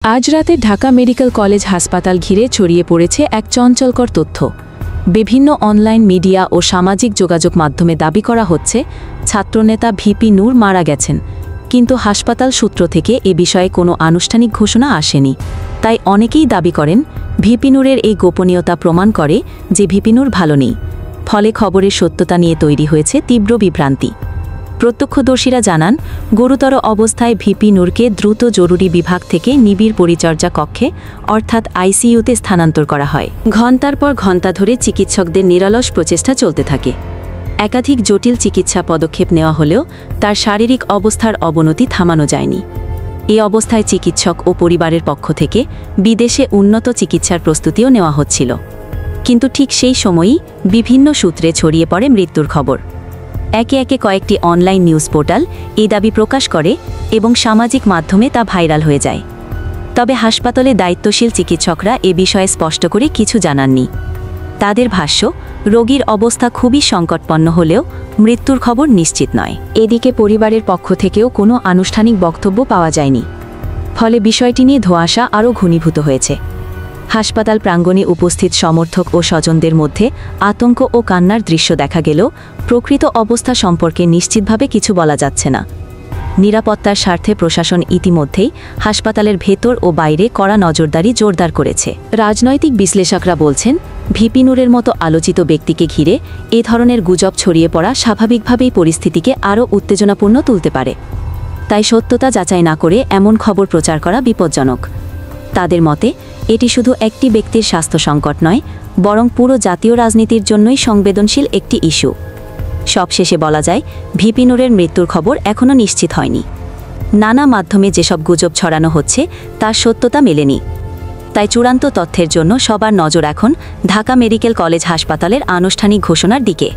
আজ রাতে Dhaka medical college হাসপাতাল ঘিরে ছড়িয়ে পড়েছে এক চঞ্চলকর তথ্য। বিভিন্ন অনলাইন মিডিয়া ও সামাজিক যোগাযোগ মাধ্যমে দাবি করা হচ্ছে ছাত্রনেতা ভিপি নূর মারা গেছেন, কিন্তু হাসপাতাল সূত্র থেকে এ বিষয়ে কোনো আনুষ্ঠানিক ঘোষণা আসেনি। তাই অনেকেই দাবি করেন ভিপি নূরের এই গোপনীয়তা প্রমাণ করে যে ভিপি নূর ভালো নেই। ফলে খবরের সত্যতা নিয়ে তৈরি হয়েছে তীব্র বিভ্রান্তি। প্রত্যক্ষদর্শীরা জানান, গুরুতর অবস্থায় ভিপি নূরকে দ্রুত জরুরি বিভাগ থেকে নিবিড় পরিচর্যা কক্ষে অর্থাৎ আইসিইউতে স্থানান্তর করা হয়। ঘণ্টার পর ঘণ্টা ধরে চিকিৎসকদের নিরলস প্রচেষ্টা চলতে থাকে। একাধিক জটিল চিকিৎসা পদক্ষেপ নেওয়া হলেও তার শারীরিক অবস্থার অবনতি থামানো যায়নি। এই অবস্থায় চিকিৎসক ও পরিবারের পক্ষ থেকে বিদেশে উন্নত চিকিৎসার প্রস্তুতিও নেওয়া হচ্ছিল। কিন্তু ঠিক সেই সময়ই বিভিন্ন সূত্রে ছড়িয়ে পড়ে মৃত্যুর খবর। একে একে কয়েকটি অনলাইন নিউজ পোর্টাল এই দাবি প্রকাশ করে এবং সামাজিক মাধ্যমে তা ভাইরাল হয়ে যায়। তবে হাসপাতালে দায়িত্বশীল চিকিৎসকরা এ বিষয়ে স্পষ্ট করে কিছু জানাননি। তাদের ভাষ্য, রোগীর অবস্থা খুবই সংকটপন্ন হলেও মৃত্যুর খবর নিশ্চিত নয়। এদিকে পরিবারের পক্ষ থেকেও কোনো আনুষ্ঠানিক বক্তব্য পাওয়া যায়নি। ফলে বিষয়টি নিয়ে ধোঁয়াশা আরও ঘনীভূত হয়েছে। হাসপাতাল প্রাঙ্গণে উপস্থিত সমর্থক ও স্বজনদের মধ্যে আতঙ্ক ও কান্নার দৃশ্য দেখা গেলেও প্রকৃত অবস্থা সম্পর্কে নিশ্চিতভাবে কিছু বলা যাচ্ছে না। নিরাপত্তার স্বার্থে প্রশাসন ইতিমধ্যেই হাসপাতালের ভেতর ও বাইরে কড়া নজরদারি জোরদার করেছে। রাজনৈতিক বিশ্লেষকরা বলছেন, ভিপি নূরের মতো আলোচিত ব্যক্তিকে ঘিরে এ ধরনের গুজব ছড়িয়ে পড়া স্বাভাবিকভাবেই পরিস্থিতিকে আরও উত্তেজনাপূর্ণ তুলতে পারে। তাই সত্যতা যাচাই না করে এমন খবর প্রচার করা বিপজ্জনক। তাদের মতে, এটি শুধু একটি ব্যক্তির স্বাস্থ্য সংকট নয়, বরং পুরো জাতীয় রাজনীতির জন্যই সংবেদনশীল একটি ইস্যু। সবশেষে বলা যায়, ভিপি নূরের মৃত্যুর খবর এখনও নিশ্চিত হয়নি। নানা মাধ্যমে যেসব গুজব ছড়ানো হচ্ছে তার সত্যতা মেলেনি। তাই চূড়ান্ত তথ্যের জন্য সবার নজর এখন ঢাকা মেডিকেল কলেজ হাসপাতালের আনুষ্ঠানিক ঘোষণার দিকে।